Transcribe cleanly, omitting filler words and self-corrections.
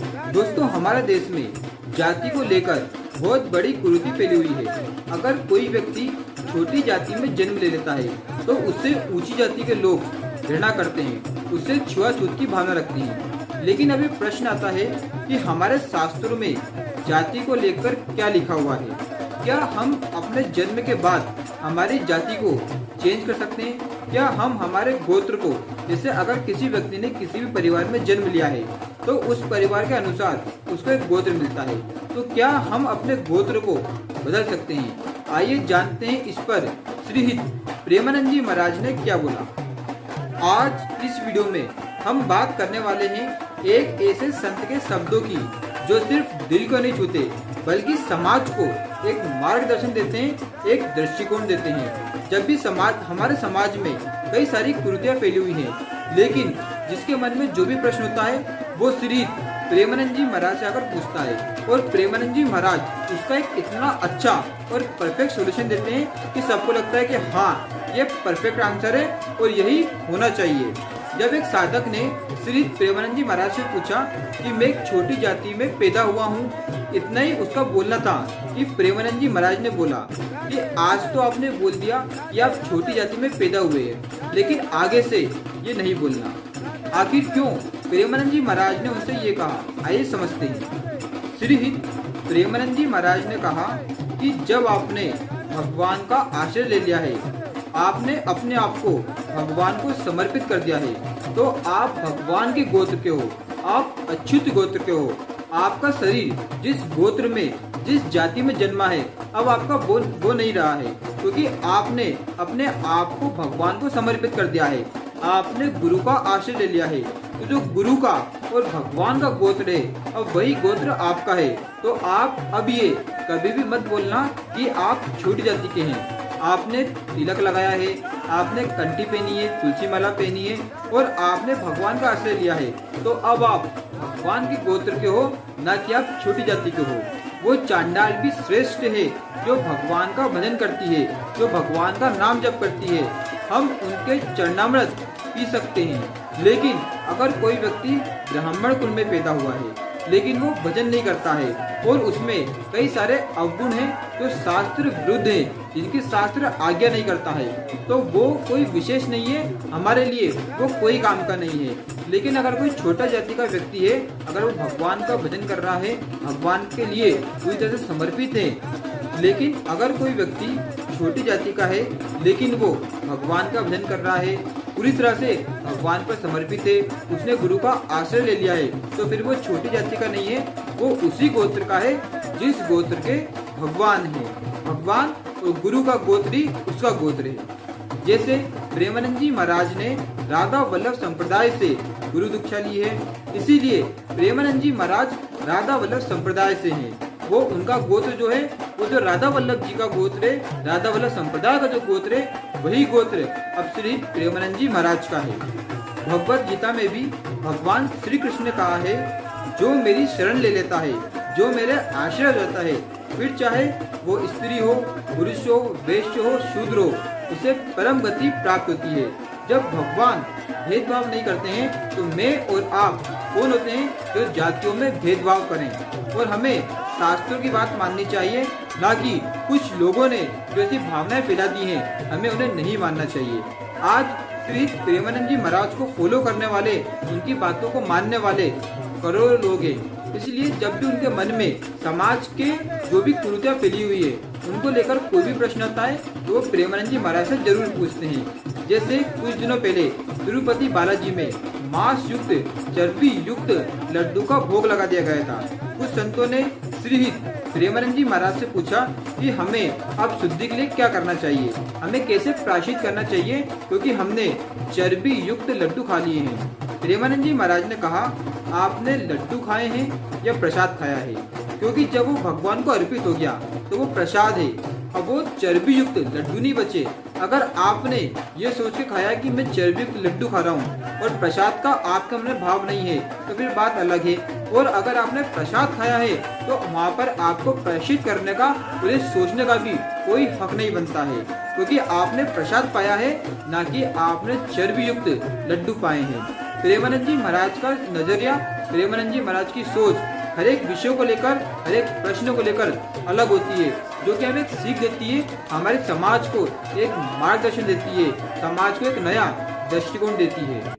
दोस्तों, हमारे देश में जाति को लेकर बहुत बड़ी कुरीति फैली हुई है। अगर कोई व्यक्ति छोटी जाति में जन्म ले लेता है तो उससे ऊंची जाति के लोग घृणा करते हैं, उससे छुआछूत की भावना रखते हैं। लेकिन अभी प्रश्न आता है कि हमारे शास्त्रों में जाति को लेकर क्या लिखा हुआ है? क्या हम अपने जन्म के बाद हमारी जाति को चेंज कर सकते हैं? क्या हम हमारे गोत्र को, जैसे अगर किसी व्यक्ति ने किसी भी परिवार में जन्म लिया है तो उस परिवार के अनुसार उसको एक गोत्र मिलता है, तो क्या हम अपने गोत्र को बदल सकते हैं? आइए जानते हैं इस पर श्रीहित प्रेमानंद जी महाराज ने क्या बोला। आज इस वीडियो में हम बात करने वाले हैं एक ऐसे संत के शब्दों की जो सिर्फ दिल को नहीं छूते बल्कि समाज को एक मार्गदर्शन देते हैं, एक दृष्टिकोण देते हैं। जब भी हमारे समाज में कई सारी कुरीतियां फैली हुई हैं, लेकिन जिसके मन में जो भी प्रश्न होता है वो श्री प्रेमानंद जी महाराज से आकर पूछता है और प्रेमानंद जी महाराज उसका एक इतना अच्छा और परफेक्ट सोल्यूशन देते हैं कि सबको लगता है कि हाँ, ये परफेक्ट आंसर है और यही होना चाहिए। जब एक साधक ने श्री प्रेमानंद जी महाराज से पूछा कि मैं एक छोटी जाति में पैदा हुआ हूँ, इतना ही उसका बोलना था कि प्रेमानंद जी महाराज ने बोला कि आज तो आपने बोल दिया कि आप छोटी जाति में पैदा हुए हैं, लेकिन आगे से ये नहीं बोलना। आखिर क्यों प्रेमानंद जी महाराज ने उनसे ये कहा, आइए समझते हैं। श्री प्रेमानंद जी महाराज ने कहा कि जब आपने भगवान का आश्रय ले लिया है, आपने अपने आप को भगवान को समर्पित कर दिया है, तो आप भगवान के गोत्र के हो, आप अच्युत गोत्र के हो। आपका शरीर जिस गोत्र में, जिस जाति में जन्मा है, अब आपका वो नहीं रहा है, क्योंकि आपने अपने आप को भगवान को समर्पित कर दिया है। आपने गुरु का आश्रय ले लिया है, तो जो गुरु का और भगवान का गोत्र है, अब वही गोत्र आपका है। तो आप अब ये कभी भी मत बोलना कि आप छोटी जाति के हैं। आपने तिलक लगाया है, आपने कंठी पहनी है, तुलसी माला पहनी है और आपने भगवान का आश्रय लिया है, तो अब आप भगवान के गोत्र के हो, न कि आप छोटी जाति के हो। वो चांडाल भी श्रेष्ठ है जो भगवान का भजन करती है, जो भगवान का नाम जप करती है। हम उनके चरणामृत पी सकते हैं, लेकिन अगर कोई व्यक्ति ब्राह्मण कुल में पैदा हुआ है लेकिन वो भजन नहीं करता है और उसमें कई सारे अवगुण हैं जो शास्त्र विरुद्ध है, जिनकी शास्त्र आज्ञा नहीं करता है, तो वो कोई विशेष नहीं है हमारे लिए, वो कोई काम का नहीं है। लेकिन अगर कोई छोटा जाति का व्यक्ति है, अगर वो भगवान का भजन कर रहा है, भगवान के लिए पूरी तरह से समर्पित है, लेकिन अगर कोई व्यक्ति छोटी जाति का है लेकिन वो भगवान का भजन कर रहा है, पूरी तरह से भगवान पर समर्पित है, उसने गुरु का आश्रय ले लिया है, तो फिर वो छोटी जाति का नहीं है, वो उसी गोत्र का है जिस गोत्र के भगवान है। भगवान और गुरु का गोत्र ही उसका गोत्र है। जैसे प्रेमानंद जी महाराज ने राधा वल्लभ संप्रदाय से गुरु दीक्षा ली है, इसीलिए प्रेमानंद जी महाराज राधा वल्लभ संप्रदाय से हैं। वो उनका गोत्र जो है, वो जो राधा वल्लभ जी का गोत्र है, राधा वल्लभ संप्रदाय का जो गोत्र है, वही गोत्र अब श्री प्रेमानंद जी महाराज का है। भगवत गीता में भी भगवान श्री कृष्ण ने कहा है, जो मेरी शरण ले लेता है, जो मेरे आश्रय रहता है, फिर चाहे वो स्त्री हो, पुरुष हो, वैश्य हो, शूद्र हो, उसे परम गति प्राप्त होती है। जब भगवान भेदभाव नहीं करते हैं तो मैं और आप कौन होते हैं जो जातियों में भेदभाव करें? और हमें शास्त्रों की बात माननी चाहिए, ना कि कुछ लोगों ने जो ऐसी भावनाएं फैला दी हैं, हमें उन्हें नहीं मानना चाहिए। आज श्री प्रेमानंद जी महाराज को फॉलो करने वाले, उनकी बातों को मानने वाले करोड़ों लोग हैं। इसलिए जब भी उनके मन में समाज के जो भी कुरीतियां फैली हुई है, उनको लेकर कोई भी प्रश्न आता है तो वो प्रेमानंद जी महाराज से जरूर पूछते हैं। जैसे कुछ दिनों पहले तिरुपति बालाजी में मांस युक्त, चर्बी युक्त लड्डू का भोग लगा दिया गया था। कुछ संतों ने श्री प्रेमानंद जी महाराज से पूछा कि हमें अब शुद्धि के लिए क्या करना चाहिए, हमें कैसे प्रायश्चित करना चाहिए, क्योंकि हमने चर्बी युक्त लड्डू खा लिए हैं। प्रेमानंद जी महाराज ने कहा, आपने लड्डू खाए हैं या प्रसाद खाया है? क्योंकि जब वो भगवान को अर्पित हो गया तो वो प्रसाद है, अब वो चर्बी युक्त लड्डू नहीं बचे। अगर आपने ये सोच के खाया कि मैं चर्बी युक्त लड्डू खा रहा हूँ और प्रसाद का आपके मन में भाव नहीं है, तो फिर बात अलग है। और अगर आपने प्रसाद खाया है तो वहाँ पर आपको प्रायश्चित करने का, उन्हें सोचने का भी कोई हक नहीं बनता है, क्योंकि आपने प्रसाद पाया है, ना कि आपने चर्बी युक्त लड्डू पाए हैं। प्रेमानंद जी महाराज का नजरिया प्रेमानंद जी महाराज की सोच हर एक विषय को लेकर, हर एक प्रश्न को लेकर अलग होती है, जो कि हमें एक सीख देती है, हमारे समाज को एक मार्गदर्शन देती है, समाज को एक नया दृष्टिकोण देती है।